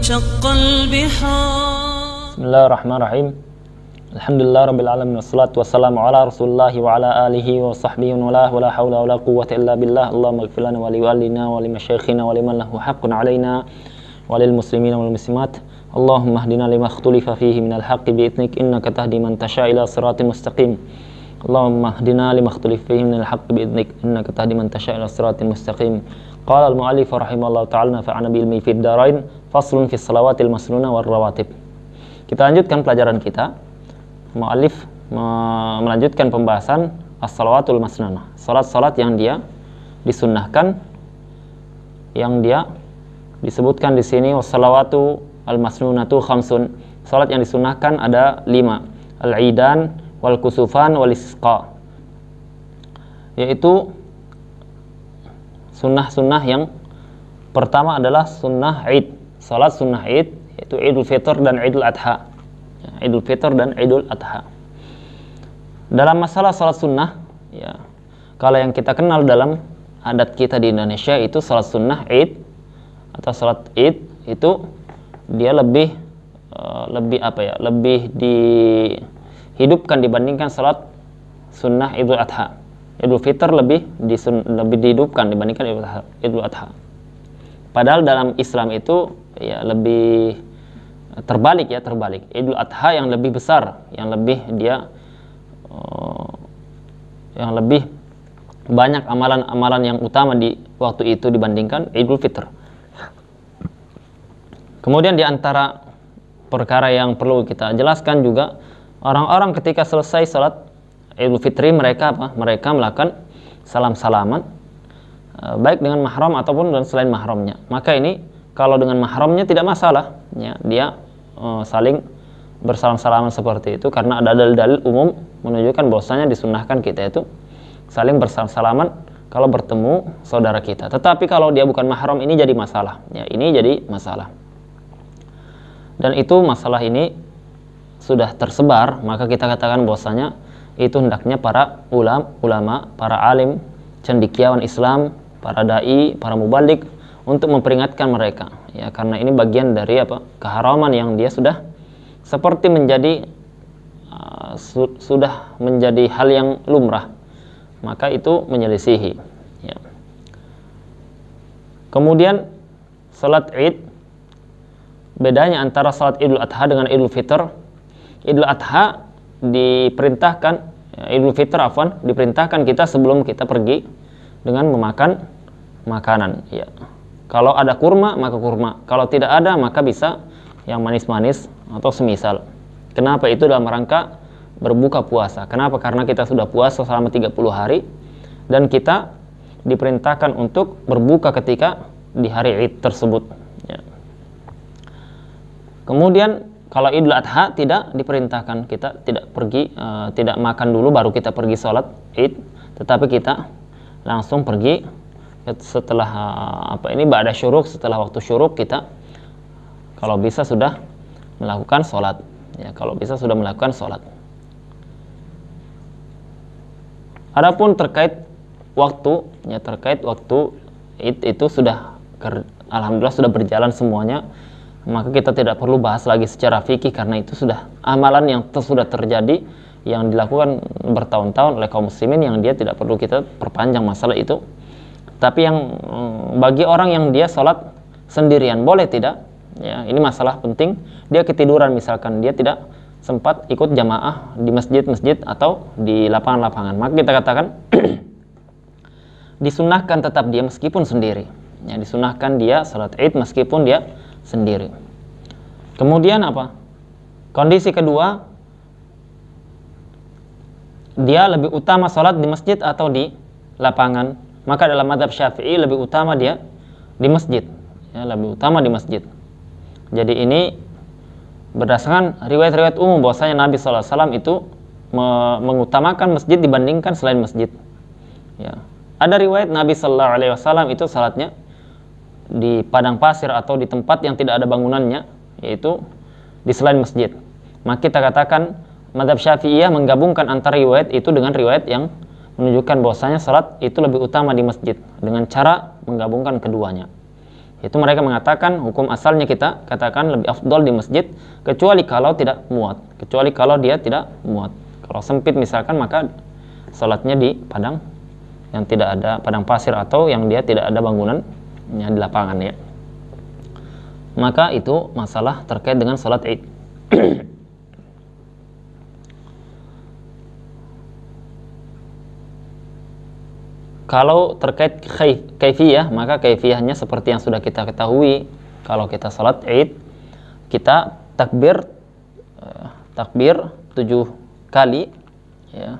وانشق البحار. بسم الله الرحمن الرحيم. الحمد لله رب العالمين والصلاة والسلام على رسول الله وعلى آله وصحبه ولا حول ولا قوة إلا بالله. اللهم اغفر لنا ولوالدينا ولمشايخنا ولمن له حق علينا وللمسلمين والمسلمات. اللهم اهدنا لما اختلف فيه من الحق بإذنك إنك تهدي من تشاء إلى صراط مستقيم. اللهم اهدنا لما اختلف فيه من الحق بإذنك إنك تهدي من تشاء إلى صراط مستقيم. قال المؤلف رحمه الله تعالى نفعنا بعلمه في الدارين فصل في الصلوات المسنونة والrawatib. Kita lanjutkan pelajaran kita. Mu'allif melanjutkan pembahasan as-salawatul masnunah, salat-salat yang dia disunnahkan, yang dia disebutkan di sini was-salawatu al-masnunatu khamsun. Salat yang disunnahkan ada 5, al-idan wal kusufan wal isqa, yaitu sunnah-sunnah yang pertama adalah sunnah Id, salat sunnah Id, yaitu Idul Fitr dan Idul Adha. Idul Fitr dan Idul Adha. Dalam masalah salat sunnah, ya, kalau yang kita kenal dalam adat kita di Indonesia itu salat sunnah Id atau salat Id itu dia lebih dihidupkan dibandingkan salat sunnah Idul Adha. Idul Fitr lebih dihidupkan dibandingkan Idul Adha. Padahal dalam Islam itu ya lebih terbalik. Idul Adha yang lebih besar, yang lebih banyak amalan-amalan yang utama di waktu itu dibandingkan Idul Fitr. Kemudian di antara perkara yang perlu kita jelaskan juga, orang-orang ketika selesai salat Idul Fitri mereka melakukan salam-salaman baik dengan mahram ataupun dengan selain mahramnya. Maka ini kalau dengan mahramnya tidak masalah, ya, dia saling bersalam-salaman seperti itu karena ada dalil-dalil umum menunjukkan bahwasanya disunnahkan kita itu saling bersalam-salaman kalau bertemu saudara kita. Tetapi kalau dia bukan mahram ini jadi masalah. Ya, ini jadi masalah. Dan itu masalah ini sudah tersebar, maka kita katakan bahwasanya itu hendaknya para ulama, para alim, cendekiawan Islam, para dai, para mubaligh untuk memperingatkan mereka, ya, karena ini bagian dari keharaman yang dia sudah seperti sudah menjadi hal yang lumrah, maka itu menyelisihi, ya. Kemudian salat Id, bedanya antara salat Idul Adha dengan Idul Fitr. Idul Adha Idul Fitr diperintahkan kita sebelum kita pergi dengan memakan makanan, ya. Kalau ada kurma maka kurma, kalau tidak ada maka bisa yang manis-manis atau semisal. Kenapa? Itu dalam rangka berbuka puasa. Kenapa? Karena kita sudah puasa selama 30 hari dan kita diperintahkan untuk berbuka ketika di hari Id tersebut, ya. Kemudian kalau Idul Adha tidak diperintahkan, kita tidak pergi, tidak makan dulu baru kita pergi sholat Id, tetapi kita langsung pergi setelah ba'da syuruk, setelah waktu syuruk kita kalau bisa sudah melakukan sholat, ya, kalau bisa sudah melakukan sholat. Adapun terkait waktu, ya, terkait waktu Id itu sudah alhamdulillah sudah berjalan semuanya, maka kita tidak perlu bahas lagi secara fikih karena itu sudah amalan yang sudah terjadi, yang dilakukan bertahun-tahun oleh kaum muslimin, yang dia tidak perlu kita perpanjang masalah itu. Tapi yang bagi orang yang dia sholat sendirian boleh tidak, ya, ini masalah penting. Dia ketiduran misalkan, dia tidak sempat ikut jamaah di masjid-masjid atau di lapangan-lapangan, maka kita katakan disunnahkan tetap dia meskipun sendiri, ya, disunnahkan dia sholat Id meskipun dia sendiri. Kemudian kondisi kedua, dia lebih utama sholat di masjid atau di lapangan. Maka dalam mazhab Syafi'i lebih utama dia di masjid, ya, lebih utama di masjid. Jadi ini berdasarkan riwayat-riwayat umum bahwasanya Nabi SAW itu mengutamakan masjid dibandingkan selain masjid, ya. Ada riwayat Nabi SAW itu salatnya di padang pasir atau di tempat yang tidak ada bangunannya, yaitu di selain masjid. Maka kita katakan mazhab Syafi'iyah menggabungkan antara riwayat itu dengan riwayat yang menunjukkan bahwasanya salat itu lebih utama di masjid dengan cara menggabungkan keduanya. Itu mereka mengatakan hukum asalnya kita katakan lebih afdol di masjid, kecuali kalau tidak muat, kecuali kalau dia tidak muat. Kalau sempit misalkan, maka salatnya di padang yang tidak ada padang pasir atau yang dia tidak ada bangunannya di lapangan ya. Maka itu masalah terkait dengan salat Id. Kalau terkait kaifiyah, maka kaifiyahnya seperti yang sudah kita ketahui. Kalau kita salat Id, kita takbir 7 kali ya.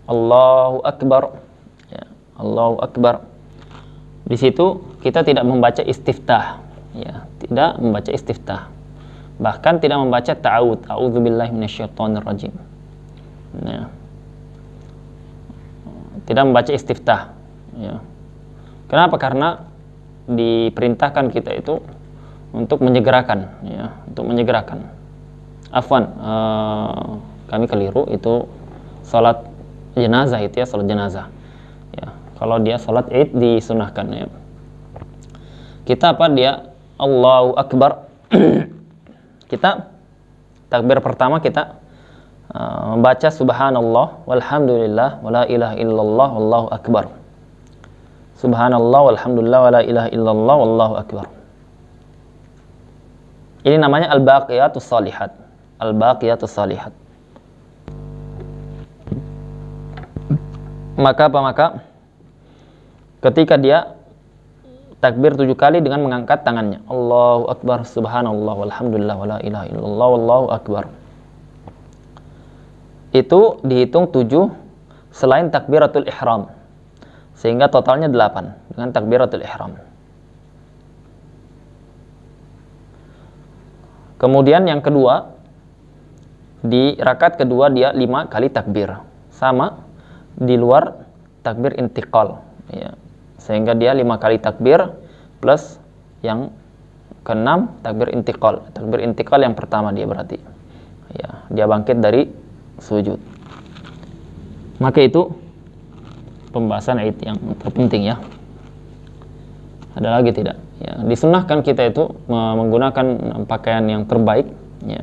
Allahu Akbar ya. Allahu Akbar. Di situ kita tidak membaca istiftah ya, tidak membaca istiftah. Bahkan tidak membaca ta'awud, a'udzubillahi minasyaitonirrajim. Nah, tidak membaca istiftah ya. Kenapa? Karena diperintahkan kita itu untuk menyegerakan ya, untuk menyegerakan. Afwan, kami keliru, itu salat jenazah itu ya, salat jenazah ya. Kalau dia salat Id disunahkan ya. Kita apa dia Allahu Akbar. Kita takbir pertama kita membaca subhanallah walhamdulillah wala ilaha illallah wallahu akbar. Subhanallah walhamdulillah wala ilaha illallah wallahu akbar. Ini namanya al-baqiyatus salihat. Al-baqiyatus salihat. Maka apa? Maka ketika dia takbir 7 kali dengan mengangkat tangannya, Allahu akbar, subhanallah walhamdulillah wala ilaha illallah wallahu akbar. Itu dihitung 7 selain takbiratul ihram, sehingga totalnya 8 dengan takbiratul ihram. Kemudian yang kedua, di rakaat kedua dia 5 kali takbir, sama di luar takbir intiqal ya. Sehingga dia 5 kali takbir plus yang ke-6 takbir intiqal. Takbir intiqal yang pertama dia berarti ya, dia bangkit dari sujud. Maka itu pembahasan Id yang terpenting ya. Ada lagi tidak? Ya, disunahkan kita itu menggunakan pakaian yang terbaik ya.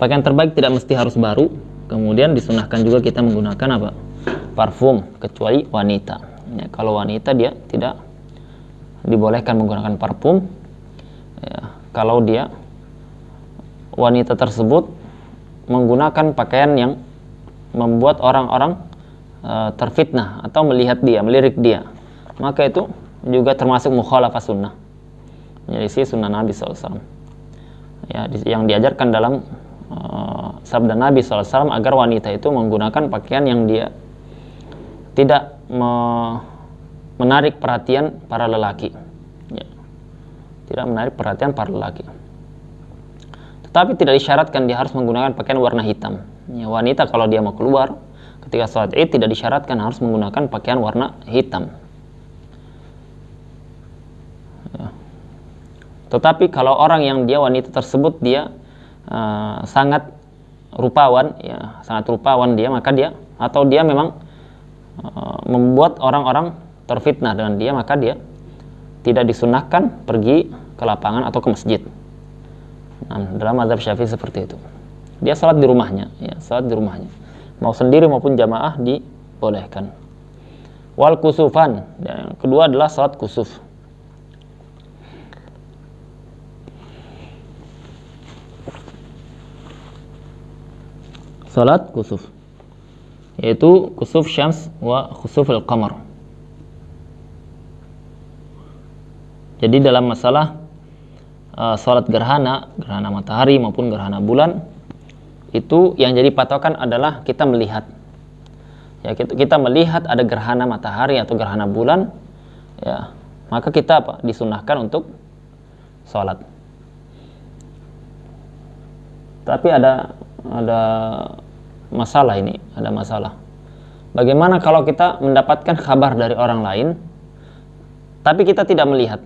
Pakaian terbaik tidak mesti harus baru. Kemudian disunahkan juga kita menggunakan apa? Parfum, kecuali wanita ya. Kalau wanita dia tidak dibolehkan menggunakan parfum ya, kalau dia wanita tersebut menggunakan pakaian yang membuat orang-orang terfitnah atau melihat dia, melirik dia, maka itu juga termasuk mukhalafah sunnah, menyelisih sunnah Nabi SAW ya, yang diajarkan dalam sabda Nabi SAW agar wanita itu menggunakan pakaian yang dia tidak menarik perhatian para lelaki ya. Tidak menarik perhatian para lelaki. Tetapi tidak disyaratkan dia harus menggunakan pakaian warna hitam ya. Wanita kalau dia mau keluar ketika sholat Id tidak disyaratkan harus menggunakan pakaian warna hitam ya. Tetapi kalau orang yang dia wanita tersebut dia sangat rupawan ya, sangat rupawan dia, maka dia atau dia memang membuat orang-orang terfitnah dengan dia, maka dia tidak disunahkan pergi ke lapangan atau ke masjid. Nah, dalam mazhab Syafi'i seperti itu. Dia salat di rumahnya, ya, salat di rumahnya. Mau sendiri maupun jamaah dibolehkan. Wal kusufan, yang kedua adalah salat kusuf. Salat kusuf, yaitu kusuf syams wa khusuf al-qamar. Jadi dalam masalah salat gerhana matahari maupun gerhana bulan, itu yang jadi patokan adalah kita melihat. Ya, kita melihat ada gerhana matahari atau gerhana bulan, ya, maka kita apa? Disunahkan untuk salat. Tapi ada masalah ini, ada masalah. Bagaimana kalau kita mendapatkan kabar dari orang lain, tapi kita tidak melihat?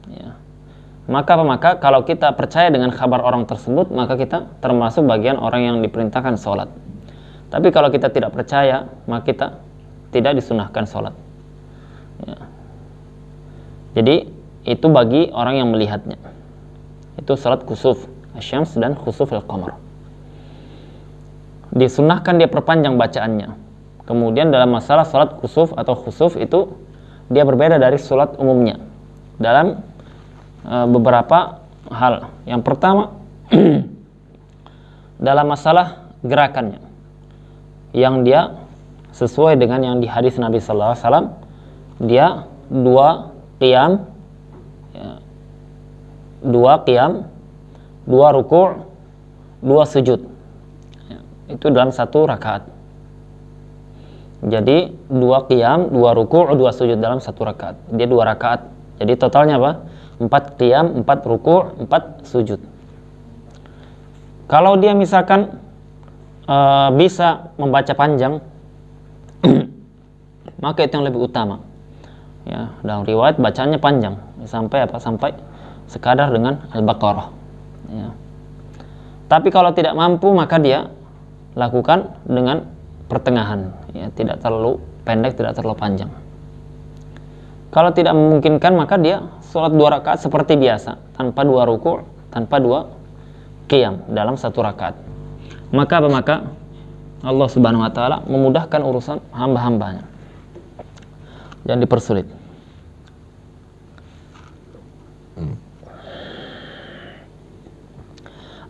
Ya. Maka kalau kita percaya dengan kabar orang tersebut, maka kita termasuk bagian orang yang diperintahkan sholat. Tapi kalau kita tidak percaya, maka kita tidak disunahkan sholat. Ya. Jadi itu bagi orang yang melihatnya. Itu salat khusuf asy-syams dan khusuf al-qamar. Disunnahkan dia perpanjang bacaannya. Kemudian dalam masalah salat khusuf atau khusuf itu dia berbeda dari salat umumnya dalam beberapa hal. Yang pertama dalam masalah gerakannya, yang dia sesuai dengan yang di hadis Nabi sallallahu alaihi wasallam, dia 2 qiyam, 2 ruku', 2 sujud. Itu dalam 1 rakaat. Jadi 2 qiyam, 2 ruku', 2 sujud dalam 1 rakaat. Dia 2 rakaat. Jadi totalnya apa? 4 qiyam, 4 ruku', 4 sujud. Kalau dia misalkan bisa membaca panjang, maka itu yang lebih utama. Ya, dalam riwayat bacaannya panjang sampai apa? Sampai sekadar dengan Al-Baqarah. Ya. Tapi kalau tidak mampu, maka dia lakukan dengan pertengahan, ya, tidak terlalu pendek, tidak terlalu panjang. Kalau tidak memungkinkan, maka dia sholat 2 rakaat seperti biasa, tanpa 2 ruku', tanpa 2 qiyam dalam 1 rakaat. Maka apa? Maka Allah Subhanahu wa taala memudahkan urusan hamba-hambanya. Jangan dipersulit.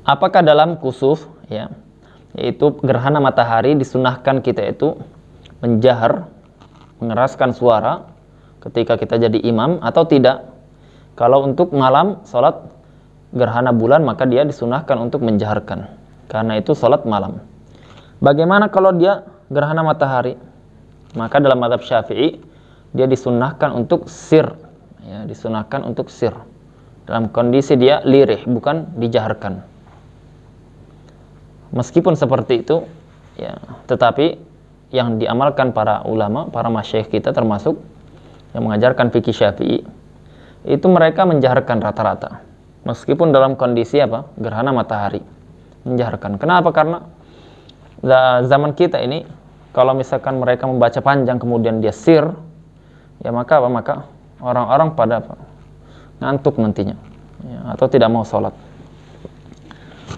Apakah dalam kusuf, ya, yaitu gerhana matahari, disunahkan kita itu menjahar, mengeraskan suara ketika kita jadi imam atau tidak? Kalau untuk malam salat gerhana bulan, maka dia disunahkan untuk menjaharkan, karena itu salat malam. Bagaimana kalau dia gerhana matahari? Maka dalam mazhab Syafi'i dia disunahkan untuk sir, ya, disunahkan untuk sir, dalam kondisi dia lirih, bukan dijaharkan. Meskipun seperti itu, ya, tetapi yang diamalkan para ulama, para masyayikh kita termasuk yang mengajarkan fikih Syafi'i, itu mereka menjaharkan rata-rata. Meskipun dalam kondisi apa? Gerhana matahari, menjaharkan. Kenapa? Karena zaman kita ini, kalau misalkan mereka membaca panjang kemudian dia sir, ya maka apa? Maka orang-orang pada apa? Ngantuk nantinya, ya, atau tidak mau sholat.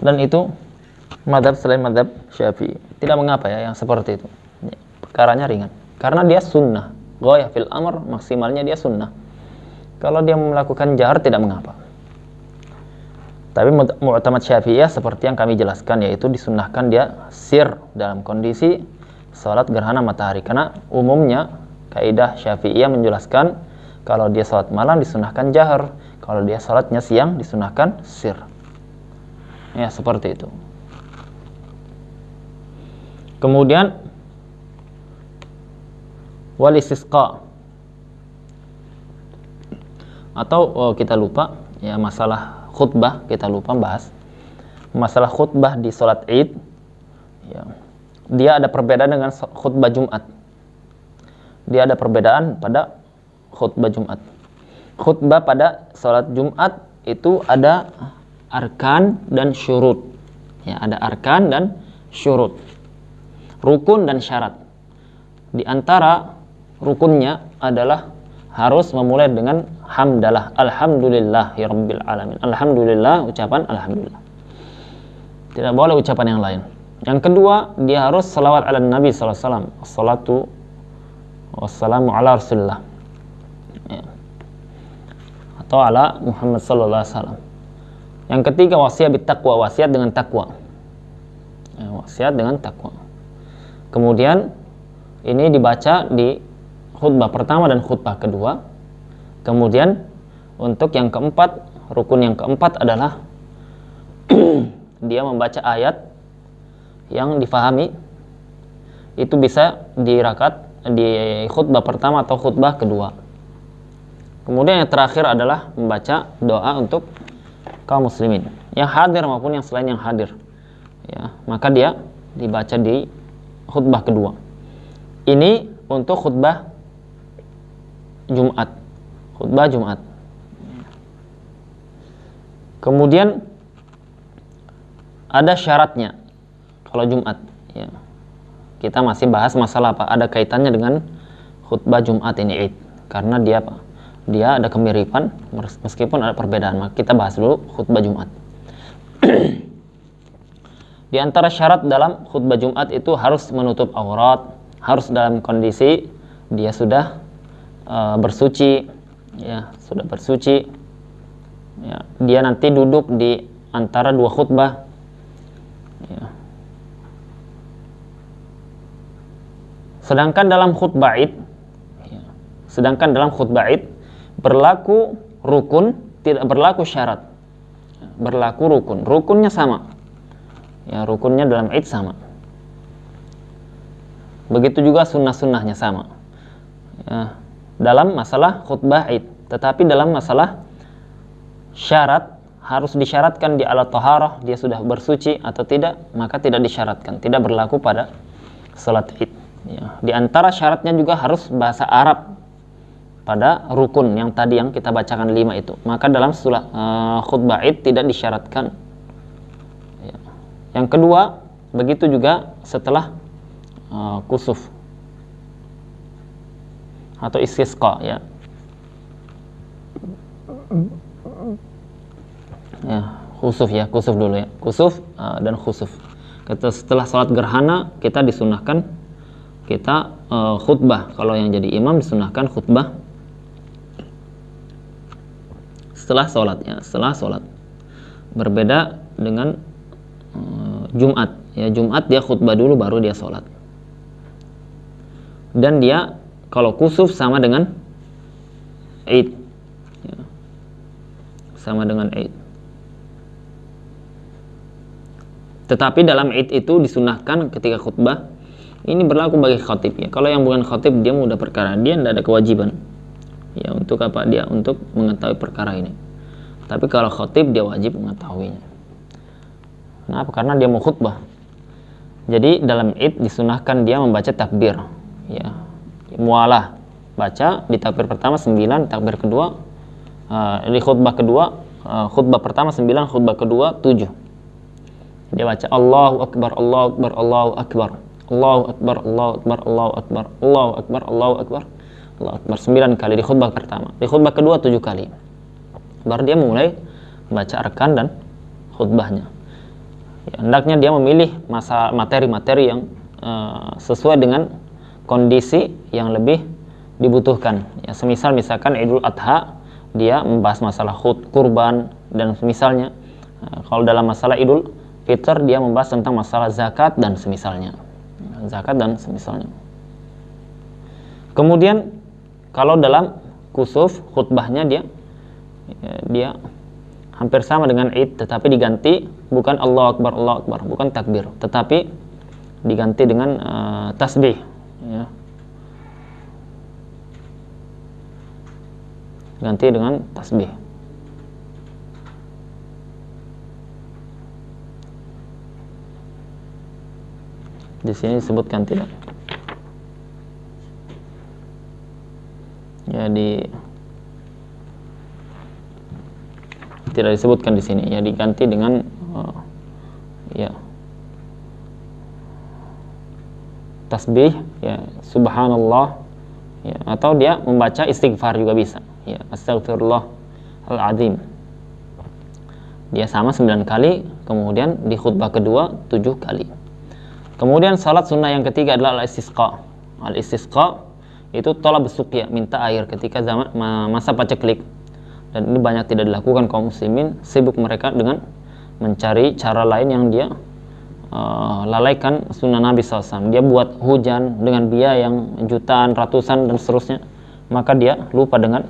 Dan itu madhab selain madhab Syafi'i. Tidak mengapa, ya, yang seperti itu. Ya, perkaranya ringan. Karena dia sunnah. Ghayah fil amr, maksimalnya dia sunnah. Kalau dia melakukan jahar tidak mengapa. Tapi mu'tamad Syafi'iyah seperti yang kami jelaskan, yaitu disunnahkan dia sir dalam kondisi salat gerhana matahari. Karena umumnya kaidah Syafi'iyah menjelaskan kalau dia salat malam disunnahkan jahar, kalau dia salatnya siang disunnahkan sir. Ya, seperti itu. Kemudian wal istisqa, atau kita lupa, ya, masalah khutbah, kita lupa bahas masalah khutbah di salat Id, ya. Dia ada perbedaan dengan khutbah Jumat. Dia ada perbedaan pada khutbah Jumat. Khutbah pada salat Jumat itu ada arkan dan syurut, ya, ada arkan dan syurut, rukun dan syarat. Di antara rukunnya adalah harus memulai dengan hamdalah, alhamdulillahirabbil alamin. Alhamdulillah, ucapan alhamdulillah. Tidak boleh ucapan yang lain. Yang kedua, dia harus salawat ala Nabi sallallahu alaihi wasallam. Assalatu wassalamu ala Rasulillah. Ya. Atau ala Muhammad sallallahu alaihi wasallam. Yang ketiga, wasiat bittaqwa, wasiat dengan takwa. Ya, wasiat dengan takwa. Kemudian ini dibaca di khutbah pertama dan khutbah kedua. Kemudian untuk yang keempat, rukun yang keempat adalah dia membaca ayat yang difahami. Itu bisa di khutbah pertama atau khutbah kedua. Kemudian yang terakhir adalah membaca doa untuk kaum muslimin yang hadir maupun yang selain yang hadir, ya, maka dia dibaca di khutbah kedua. Ini untuk khutbah Jumat. Khutbah Jumat. Kemudian ada syaratnya kalau Jumat, ya. Kita masih bahas masalah apa? Ada kaitannya dengan khutbah Jumat ini Id. Karena dia apa? dia ada kemiripan meskipun ada perbedaan. Maka kita bahas dulu khutbah Jumat. Di antara syarat dalam khutbah Jumat itu harus menutup aurat, harus dalam kondisi dia sudah bersuci, ya, sudah bersuci. Ya, dia nanti duduk di antara dua khutbah. Ya. Sedangkan dalam khutbah Id, berlaku rukun, tidak berlaku syarat. Berlaku rukun. Rukunnya sama. Ya, rukunnya dalam Id sama. Begitu juga sunnah-sunnahnya sama. Ya, dalam masalah khutbah Id. Tetapi dalam masalah syarat, harus disyaratkan di ala taharah, dia sudah bersuci atau tidak, maka tidak disyaratkan, tidak berlaku pada salat Id. Ya, di antara syaratnya juga harus bahasa Arab pada rukun yang tadi yang kita bacakan 5 itu. Maka dalam khutbah Id tidak disyaratkan. Ya. Yang kedua, begitu juga setelah kusuf atau istisqa, ya. Ya, kusuf dulu ya. Kusuf dan khusuf. Setelah sholat gerhana kita disunahkan kita khutbah. Kalau yang jadi imam disunahkan khutbah setelah sholat, ya, setelah sholat. Berbeda dengan Jumat. Ya, Jumat dia khutbah dulu baru dia sholat. Dan dia kalau kusuf sama dengan Id, ya, sama dengan Id. Tetapi dalam Id itu disunahkan ketika khutbah, ini berlaku bagi khatib, ya. Kalau yang bukan khatib dia mudah perkara, dia tidak ada kewajiban, ya, untuk apa, dia untuk mengetahui perkara ini. Tapi kalau khatib dia wajib mengetahuinya. Kenapa? Karena dia mau khutbah. Jadi dalam Id disunahkan dia membaca takbir, ya, mualah, baca di takbir pertama 9, takbir kedua di khutbah kedua, khutbah pertama 9, khutbah kedua 7. Dia baca Allahu Akbar, Allahu Akbar, Allahu Akbar, Allahu Akbar, Allahu Akbar, Allahu Akbar, Allahu Akbar, Allahu Akbar, Allahu Akbar 9 kali di khutbah pertama. Di khutbah kedua 7 kali. Baru dia mulai membaca arkan dan khutbahnya. Ya, hendaknya dia memilih materi-materi yang sesuai dengan kondisi yang lebih dibutuhkan. Ya, misalkan Idul Adha dia membahas masalah kurban dan semisalnya. Kalau dalam masalah Idul Fitr dia membahas tentang masalah zakat dan semisalnya. Zakat dan semisalnya. Kemudian kalau dalam kusuf khutbahnya dia hampir sama dengan Id, tetapi diganti bukan Allahu Akbar, Allahu Akbar, bukan takbir, tetapi diganti dengan tasbih, ya. Ganti dengan tasbih. Di sini disebutkan tidak? Ya, tidak disebutkan di sini. Ya, diganti dengan ya, tasbih, ya, subhanallah, ya, atau dia membaca istighfar juga bisa, ya, astagfirullahaladzim. Dia sama 9 kali, kemudian di khutbah kedua 7 kali. Kemudian salat sunnah yang ketiga adalah al-istisqa. Al-istisqa itu tolak besuqya, minta air ketika zaman masa paceklik. Dan ini banyak tidak dilakukan kaum muslimin, sibuk mereka dengan mencari cara lain yang dia lalaikan sunnah Nabi SAW. Dia buat hujan dengan biaya yang jutaan, ratusan dan seterusnya. Maka dia lupa dengan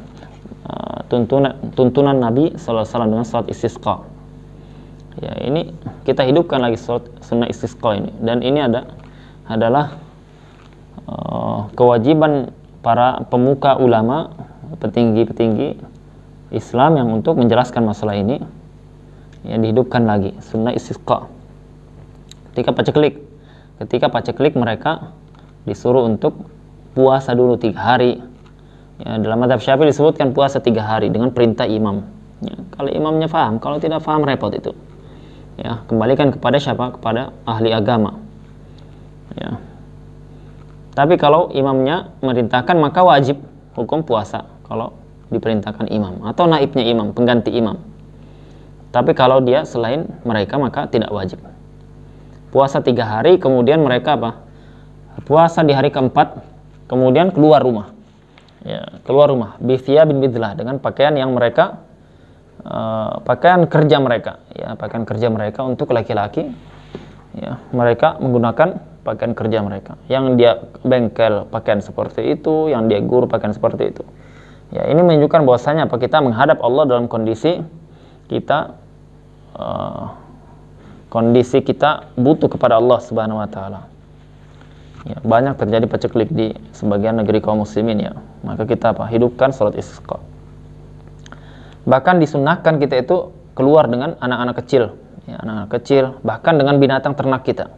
tuntunan Nabi SAW dengan salat istisqa. Ya, ini kita hidupkan lagi sunnah istisqa ini, dan ini adalah kewajiban para pemuka ulama, petinggi-petinggi Islam yang untuk menjelaskan masalah ini, ya, dihidupkan lagi sunnah istisqa. Ketika paceklik mereka disuruh untuk puasa dulu 3 hari. Ya, dalam mazhab Syafi'i disebutkan puasa 3 hari dengan perintah imam. Ya, kalau imamnya paham, kalau tidak paham repot itu. Ya, kembalikan kepada siapa? Kepada ahli agama. Ya. Tapi kalau imamnya merintahkan maka wajib hukum puasa. Kalau diperintahkan imam atau naibnya imam, pengganti imam. Tapi kalau dia selain mereka maka tidak wajib. Puasa 3 hari, kemudian mereka apa? Puasa di hari keempat, kemudian keluar rumah. Ya, keluar rumah bithia bin bidlah, dengan pakaian yang mereka pakaian kerja mereka, ya, pakaian kerja mereka untuk laki-laki. Ya, mereka menggunakan pakaian kerja mereka. Yang dia bengkel pakaian seperti itu, yang dia guru pakaian seperti itu. Ya, ini menunjukkan bahwasanya apa, kita menghadap Allah dalam kondisi kita butuh kepada Allah Subhanahu wa taala. Ya, banyak terjadi paceklik di sebagian negeri kaum muslimin, ya. Maka kita hidupkan salat istisqa. Bahkan disunahkan kita itu keluar dengan anak-anak kecil, ya, anak-anak kecil, bahkan dengan binatang ternak kita.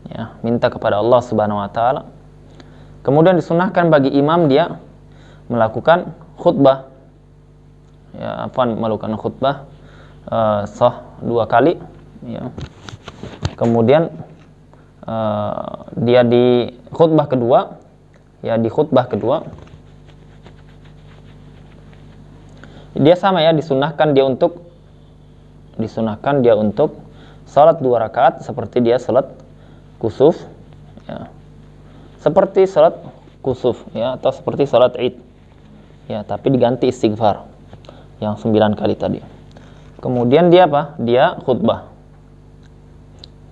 Ya, minta kepada Allah Subhanahu wa taala. Kemudian disunahkan bagi imam dia melakukan khutbah. Ya, melakukan khutbah sah 2 kali, ya. Kemudian dia di khutbah kedua, dia sama, ya, disunahkan dia untuk salat 2 rakaat seperti dia salat kusuf, ya. Seperti salat kusuf, ya, atau seperti salat Id. Ya, tapi diganti istighfar yang 9 kali tadi. Kemudian dia Dia khutbah.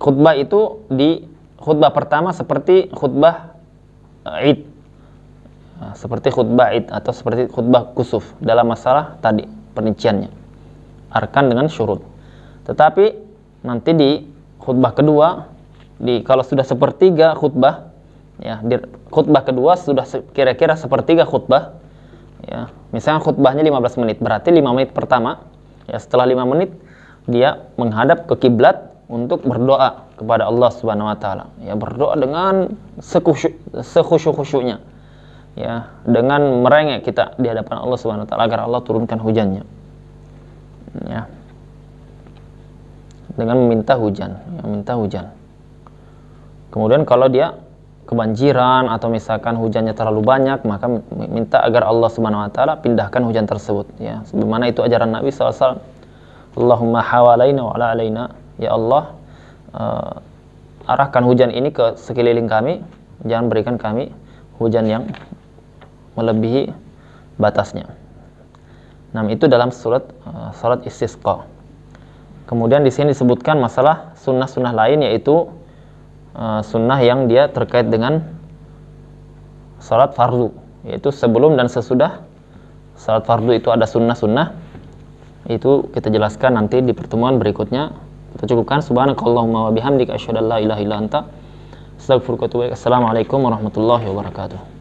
Khutbah itu khutbah pertama seperti khutbah Id. Seperti khutbah Id atau seperti khutbah kusuf dalam masalah tadi perinciannya. Arkan dengan syurut. Tetapi nanti di khutbah kedua, kalau sudah sepertiga khutbah, ya, di khutbah kedua sudah kira-kira sepertiga khutbah, ya. Misalnya khutbahnya 15 menit, berarti 5 menit pertama, ya, setelah 5 menit dia menghadap ke kiblat untuk berdoa kepada Allah Subhanahu wa taala. Ya, berdoa dengan sekhusyuk-khusyuknya. Ya, dengan merengek kita di hadapan Allah Subhanahu wa taala agar Allah turunkan hujannya. Ya. Dengan meminta hujan, ya, minta hujan. Kemudian kalau dia kebanjiran atau misalkan hujannya terlalu banyak, maka minta agar Allah Subhanahu wa taala pindahkan hujan tersebut, ya. Sebagaimana itu ajaran Nabi SAW. Allahumma hawalaina wa ala alaina. Ya Allah, arahkan hujan ini ke sekeliling kami, jangan berikan kami hujan yang melebihi batasnya. Nah, itu dalam salat istisqa. Kemudian di sini disebutkan masalah sunnah-sunnah lain, yaitu sunnah yang dia terkait dengan salat fardu, yaitu sebelum dan sesudah salat fardu itu ada sunnah-sunnah. Itu kita jelaskan nanti di pertemuan berikutnya. Kita cukupkan. Subhanakallahumma wa bihamdika asyhadu an la ilaha illa anta astaghfiruka wa atubu ilaik. Assalamualaikum warahmatullahi wabarakatuh.